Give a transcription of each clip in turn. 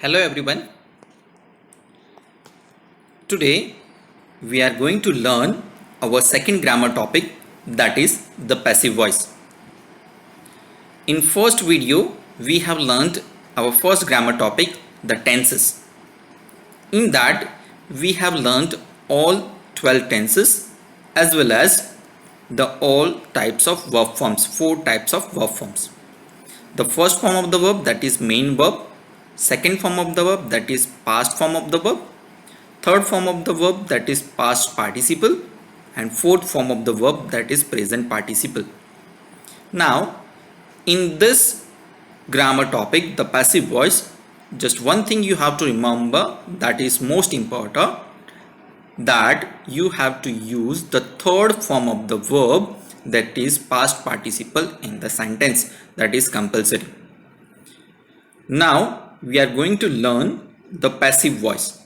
Hello everyone. Today we are going to learn our second grammar topic, that is the passive voice. In first video we have learned our first grammar topic, the tenses. In that we have learned all 12 tenses as well as the all types of verb forms, 4 types of verb forms. The first form of the verb, that is main verb. Second form of the verb, that is past form of the verb. Third form of the verb, that is past participle. And fourth form of the verb, that is present participle. Now in this grammar topic, the passive voice, just one thing you have to remember that is most important, that you have to use the third form of the verb, that is past participle, in the sentence. That is compulsory. Now we are going to learn the passive voice.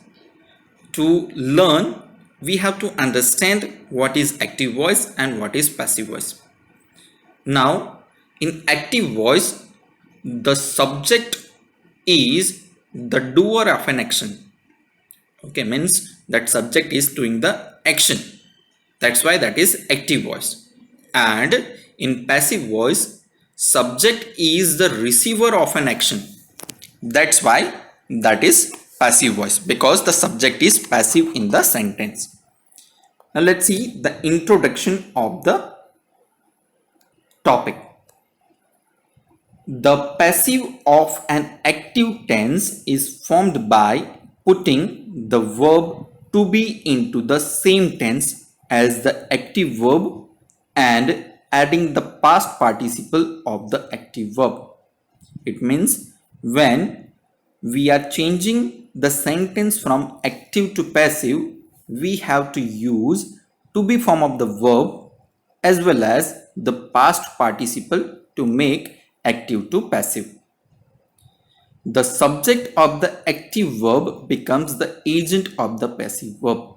To learn, we have to understand what is active voice and what is passive voice. Now in active voice, the subject is the doer of an action. Okay, means that subject is doing the action. That's why that is active voice. And in passive voice, subject is the receiver of an action. That's why that is passive voice, because the subject is passive in the sentence. Now let's see the introduction of the topic. The passive of an active tense is formed by putting the verb to be into the same tense as the active verb and adding the past participle of the active verb. It means when we are changing the sentence from active to passive, we have to use to be form of the verb as well as the past participle to make active to passive. The subject of the active verb becomes the agent of the passive verb.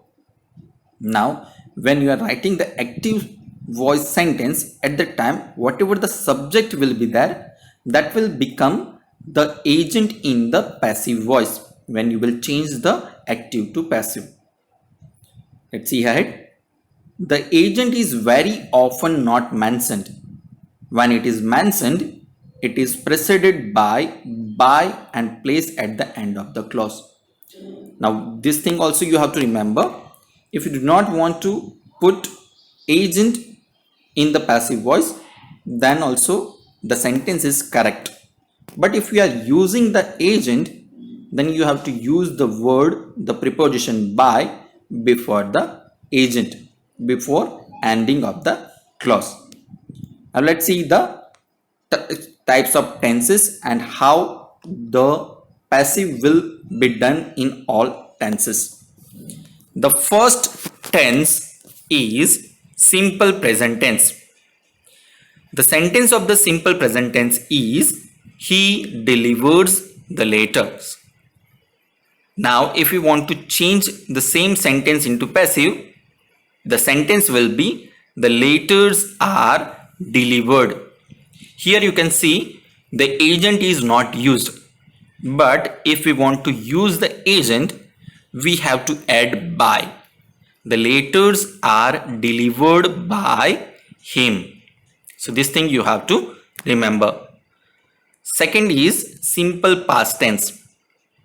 Now when you are writing the active voice sentence, at the time whatever the subject will be there, that will become the agent in the passive voice when you will change the active to passive. Let's see ahead. The agent is very often not mentioned. When it is mentioned, it is preceded by and placed at the end of the clause. Now this thing also you have to remember. If you do not want to put agent in the passive voice, then also the sentence is correct. But if you are using the agent, then you have to use the word, the preposition by before the agent, before ending of the clause. Now let's see the types of tenses and how the passive will be done in all tenses. The first tense is simple present tense. The sentence of the simple present tense is he delivers the letters. Now if you want to change the same sentence into passive, the sentence will be the letters are delivered. Here you can see the agent is not used, but if we want to use the agent, we have to add by. The letters are delivered by him. So this thing you have to remember. Second is simple past tense.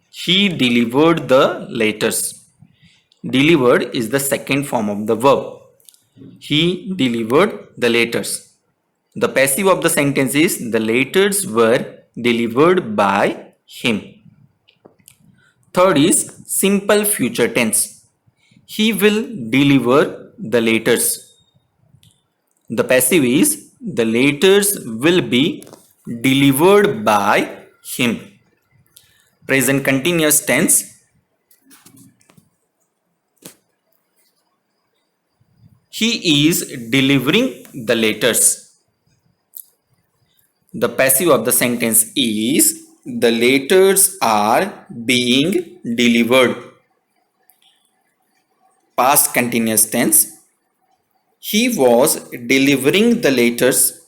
He delivered the letters. Delivered is the second form of the verb. He delivered the letters. The passive of the sentence is the letters were delivered by him. Third is simple future tense. He will deliver the letters. The passive is the letters will be delivered by him. Present continuous tense. He is delivering the letters. The passive of the sentence is the letters are being delivered. Past continuous tense. He was delivering the letters.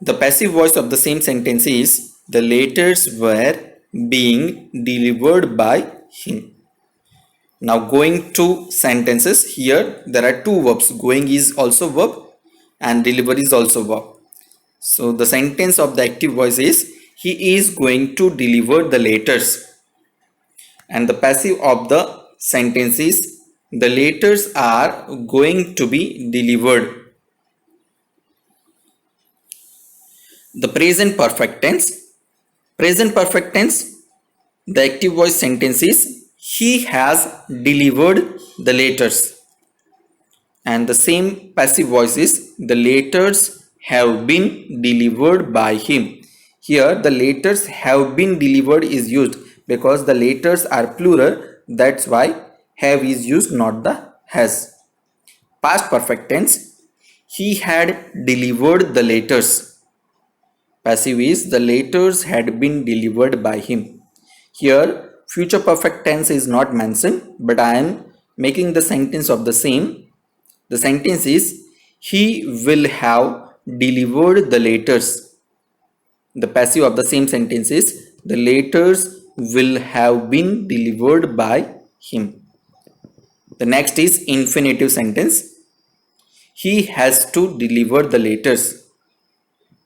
The passive voice of the same sentence is the letters were being delivered by him. Now going to sentences, here there are two verbs. Going is also verb and deliver is also verb. So the sentence of the active voice is he is going to deliver the letters, and the passive of the sentence is the letters are going to be delivered. The present perfect tense. Present perfect tense, the active voice sentence is he has delivered the letters, and the same passive voice is the letters have been delivered by him. Here the letters have been delivered is used because the letters are plural, that's why have is used, not the has. Past perfect tense, he had delivered the letters. Passive is the letters had been delivered by him. Here future perfect tense is not mentioned, but I am making the sentence of the same. The sentence is he will have delivered the letters. The passive of the same sentence is the letters will have been delivered by him. The next is infinitive sentence. He has to deliver the letters.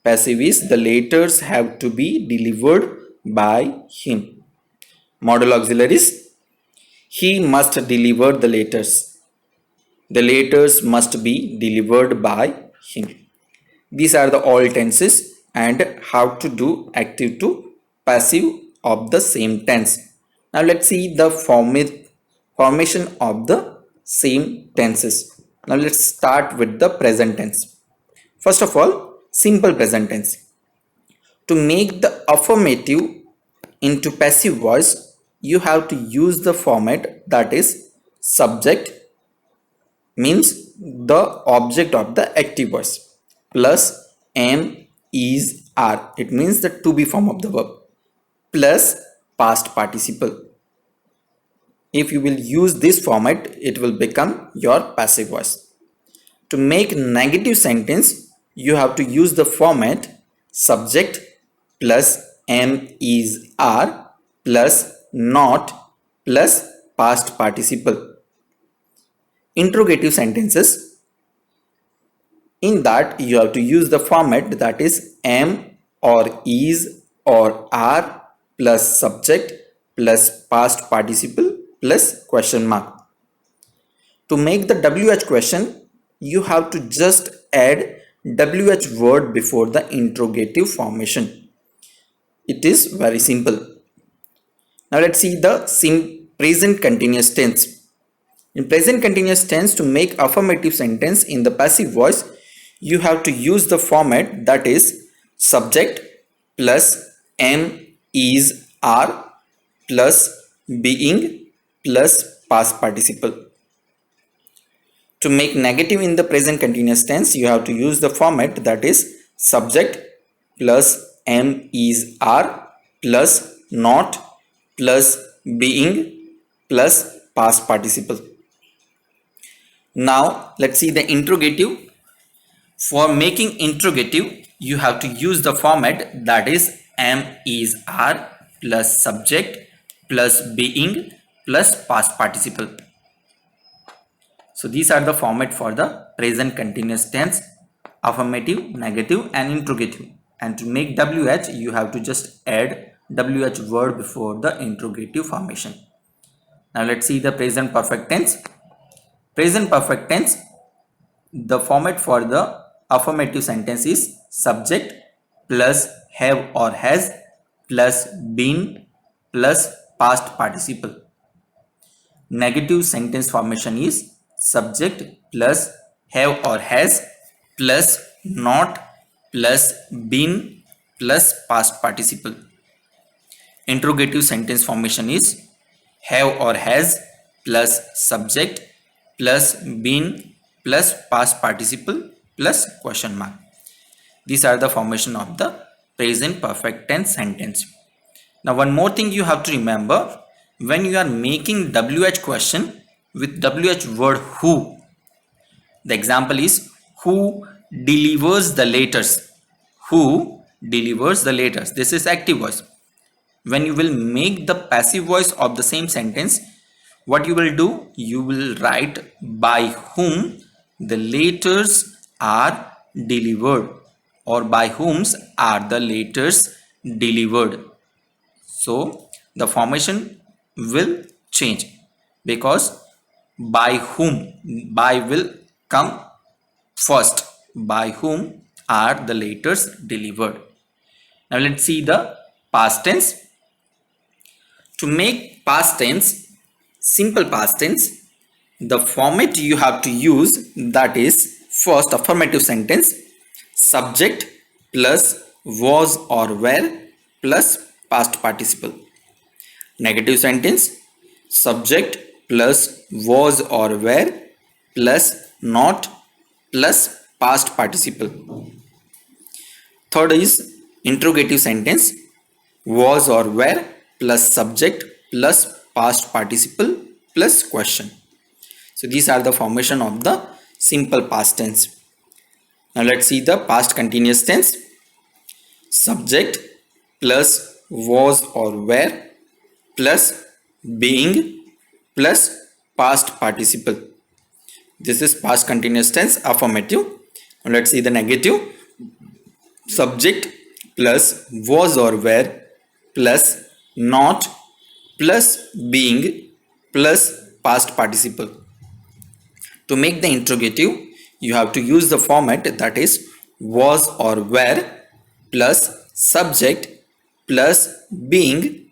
Passive is the letters have to be delivered by him. Modal auxiliaries. He must deliver the letters. The letters must be delivered by him. These are the all tenses and how to do active to passive of the same tense. Now let's see the formation of the same tenses. Now let's start with the present tense. First of all, simple present tense. To make the affirmative into passive voice, you have to use the format that is subject means the object of the active voice plus am, is, are. It means the to be form of the verb plus past participle. If you will use this format, it will become your passive voice. To make negative sentence, you have to use the format subject plus am, is, are plus not plus past participle. Interrogative sentences, in that you have to use the format that is am or is or are plus subject plus past participle plus question mark. To make the WH question, you have to just add WH word before the interrogative formation. It is very simple. Now let's see the present continuous tense. In present continuous tense, to make affirmative sentence in the passive voice, you have to use the format that is subject plus am, is, are plus being plus past participle. To make negative in the present continuous tense, you have to use the format that is subject plus am, is, are plus not plus being plus past participle. Now let's see the interrogative. For making interrogative, you have to use the format that is am, is, are plus subject plus being plus past participle. So these are the format for the present continuous tense: affirmative, negative and interrogative. And to make WH, you have to just add WH word before the interrogative formation. Now let's see the present perfect tense. Present perfect tense, the format for the affirmative sentence is subject plus have or has plus been plus past participle. Negative sentence formation is subject plus have or has plus not plus been plus past participle. Interrogative sentence formation is have or has plus subject plus been plus past participle plus question mark. These are the formation of the present perfect tense sentence. Now one more thing you have to remember, when you are making WH question with WH word who, the example is who delivers the letters. Who delivers the letters. This is active voice. when you will make the passive voice of the same sentence, what you will do? You will write by whom the letters are delivered, or by whom's are the letters delivered. So the formation will change, because by whom, by will come first. By whom are the letters delivered. Now let's see the past tense. To make past tense, simple past tense, the format you have to use, that is, first affirmative sentence, subject plus was or were plus past participle. Negative sentence, subject plus was or were plus not plus past participle. Third is interrogative sentence, was or were plus subject plus past participle plus question. So these are the formation of the simple past tense. Now let's see the past continuous tense. Subject plus was or were plus being plus past participle. This is past continuous tense, affirmative. Now let's see the negative. Subject plus was or were plus not plus being plus past participle. To make the interrogative, you have to use the format, that is, was or were plus subject plus being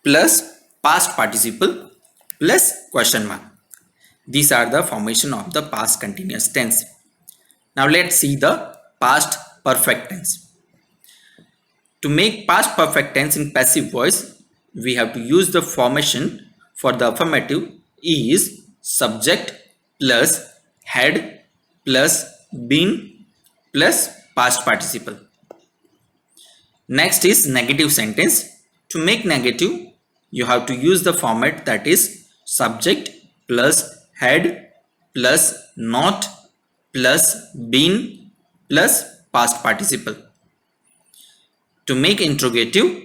plus past participle plus question mark. These are the formation of the past continuous tense. Now let's see the past perfect tense. To make past perfect tense in passive voice, we have to use the formation for the affirmative is subject plus had plus been plus past participle. Next is negative sentence. To make negative, you have to use the format, that is subject plus had plus not plus been plus past participle. To make interrogative,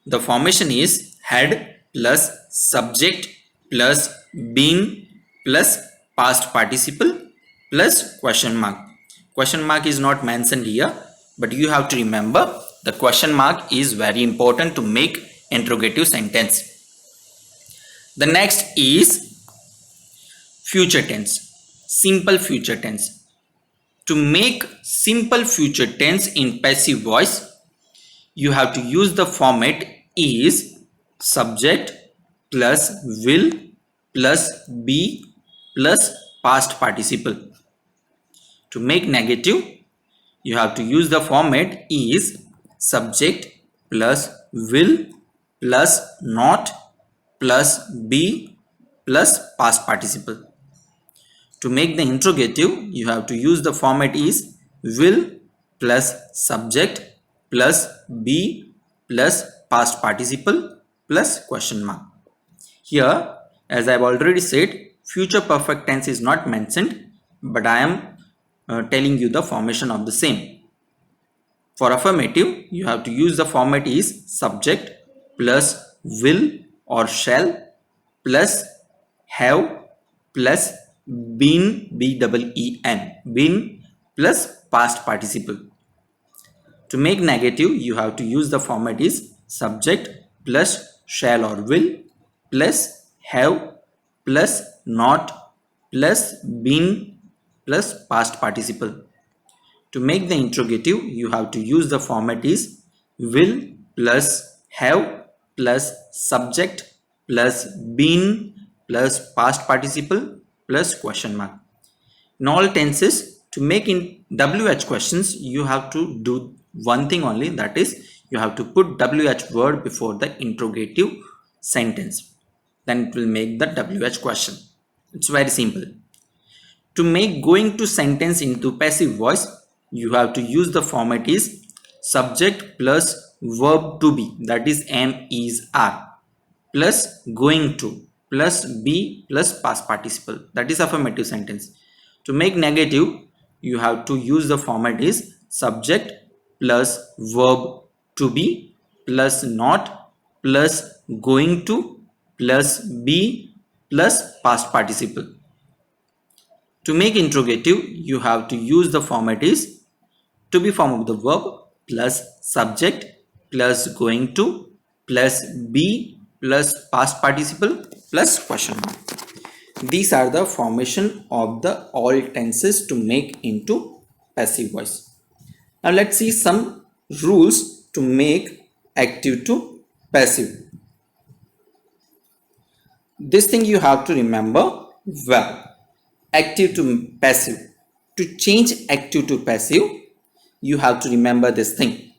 the formation is had plus subject plus been plus past participle plus question mark. Question mark is not mentioned here, but you have to remember the question mark is very important to make interrogative sentence. The next is future tense, simple future tense. To make simple future tense in passive voice, you have to use the format is subject plus will plus be plus past participle. To make negative, you have to use the format is subject plus will plus not plus be plus past participle. To make the interrogative, you have to use the format is will plus subject plus be plus past participle plus question mark. Here, as I have already said, future perfect tense is not mentioned, but I am telling you the formation of the same. For affirmative, you have to use the format is subject plus will or shall plus have plus been, B-E-E-N, been plus past participle. To make negative, you have to use the format is subject plus shall or will plus have plus not plus been plus past participle. To make the interrogative, you have to use the format is will plus have plus subject plus been plus past participle plus question mark. In all tenses, to make in WH questions, you have to do one thing only, that is you have to put WH word before the interrogative sentence. Then it will make the WH question. It's very simple. To make going to sentence into passive voice, you have to use the format is subject plus verb to be, that is am, is, are plus going to plus be plus past participle, that is affirmative sentence. To make negative, you have to use the format is subject plus verb to be plus not plus going to plus be plus past participle. To make interrogative, you have to use the format is to be form of the verb plus subject plus going to plus be plus past participle plus question mark. These are the formation of the all tenses to make into passive voice. Now let's see some rules to make active to passive. This thing you have to remember well. Active to passive. To change active to passive, you have to remember this thing.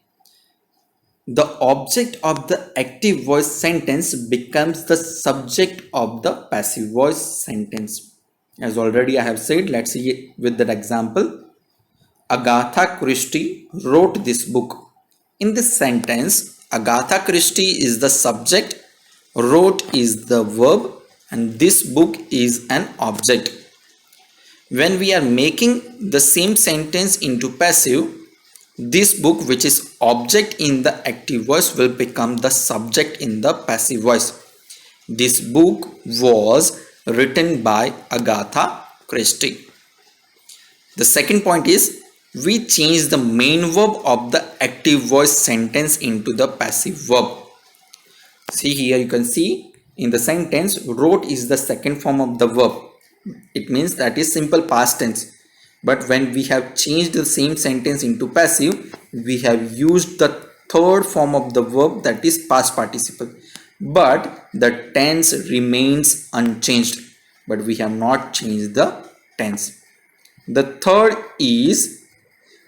The object of the active voice sentence becomes the subject of the passive voice sentence. As already I have said, let's see it with that example. Agatha Christie wrote this book. In this sentence, Agatha Christie is the subject, wrote is the verb, and this book is an object. When we are making the same sentence into passive, this book, which is object in the active voice, will become the subject in the passive voice. This book was written by Agatha Christie. The second point is we change the main verb of the active voice sentence into the passive verb. See here, you can see in the sentence wrote is the second form of the verb. It means that is simple past tense. But when we have changed the same sentence into passive, we have used the third form of the verb, that is past participle. But the tense remains unchanged. But we have not changed the tense. The third is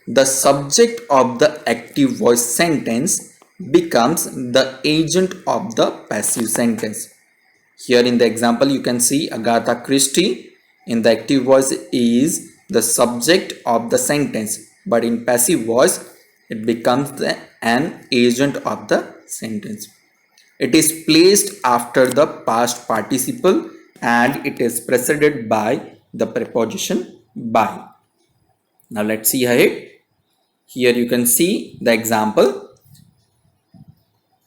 the subject of the active voice sentence becomes the agent of the passive sentence. Here in the example you can see Agatha Christie in the active voice is the subject of the sentence, but in passive voice it becomes an agent of the sentence. It is placed after the past participle and it is preceded by the preposition by. Now let's see ahead. Here you can see the example.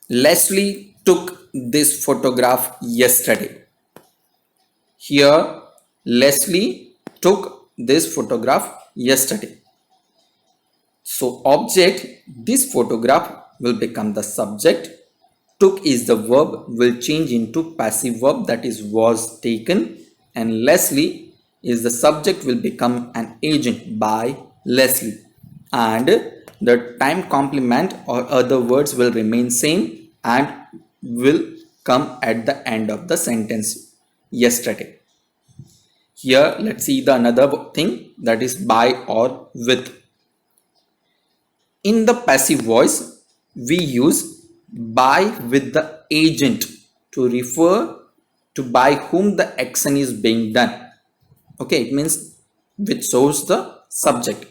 Leslie took this photograph yesterday. Here Leslie took this photograph yesterday. So object, this photograph will become the subject. Took is the verb, will change into passive verb, that is was taken, and Leslie is the subject, will become an agent by Leslie, and the time complement or other words will remain same and will come at the end of the sentence yesterday. Here let's see the another thing, that is by or with. In the passive voice we use by with the agent to refer to by whom the action is being done. Okay, it means which shows the subject.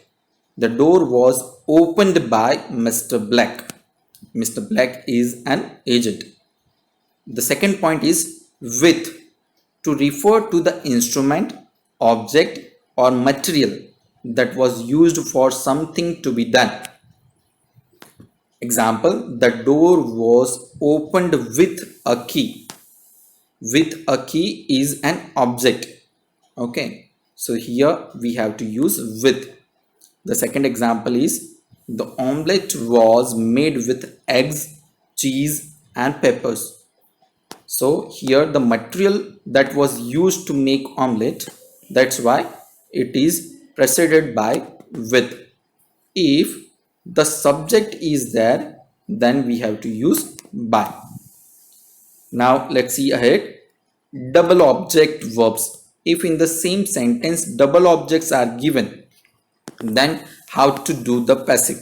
The door was opened by Mr. Black. Mr. Black is an agent. The second point is with, to refer to the instrument, object or material that was used for something to be done. Example, the door was opened with a key. With a key is an object. Okay, so here we have to use with. The second example is the omelette was made with eggs, cheese and peppers. So here the material that was used to make omelette, that's why it is preceded by with. If the subject is there, then we have to use by. Now let's see ahead. Double object verbs. If in the same sentence double objects are given, then how to do the passive?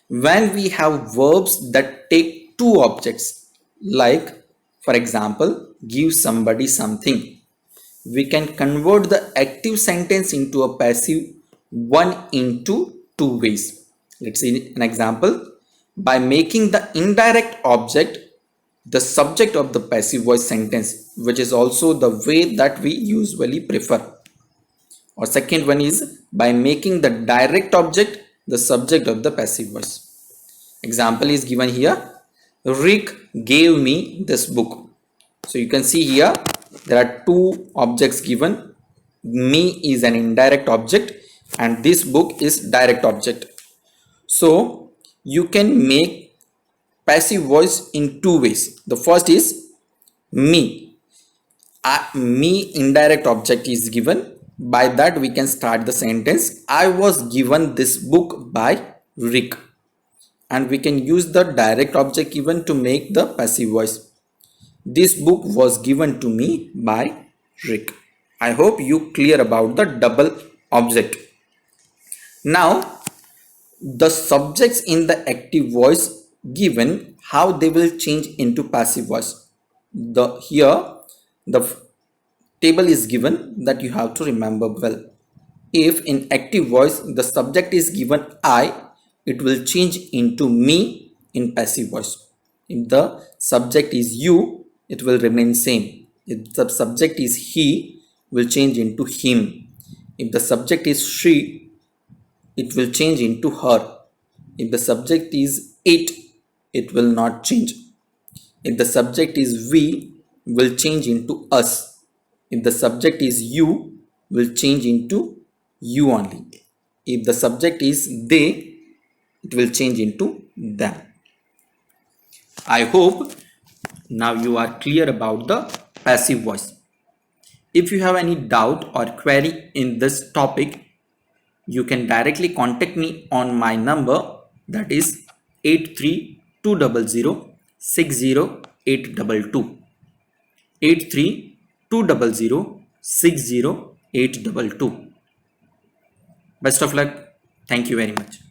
When we have verbs that take two objects, like for example give somebody something, we can convert the active sentence into a passive one into two ways. Let's see an example. By making the indirect object the subject of the passive voice sentence, which is also the way that we usually prefer. Or second one is by making the direct object the subject of the passive voice. Example is given here. Rick gave me this book. So you can see here there are two objects given. Me is an indirect object and this book is direct object. So you can make passive voice in two ways. The first is me. Me indirect object is given. By that we can start the sentence. I was given this book by Rick. And we can use the direct object given to make the passive voice. This book was given to me by Rick. I hope you clear about the double object. Now, the subjects in the active voice given, how they will change into passive voice. Here the table is given that you have to remember well. If in active voice the subject is given I, it will change into me in passive voice. If the subject is you, it will remain same. If the subject is he, will change into him. If the subject is she, it will change into her. If the subject is it, it will not change. If the subject is we, will change into us. If the subject is you, will change into you only. If the subject is they, it will change into them. I hope now you are clear about the passive voice. If you have any doubt or query in this topic, you can directly contact me on my number, that is 8320060822. 8320060822. Best of luck. Thank you very much.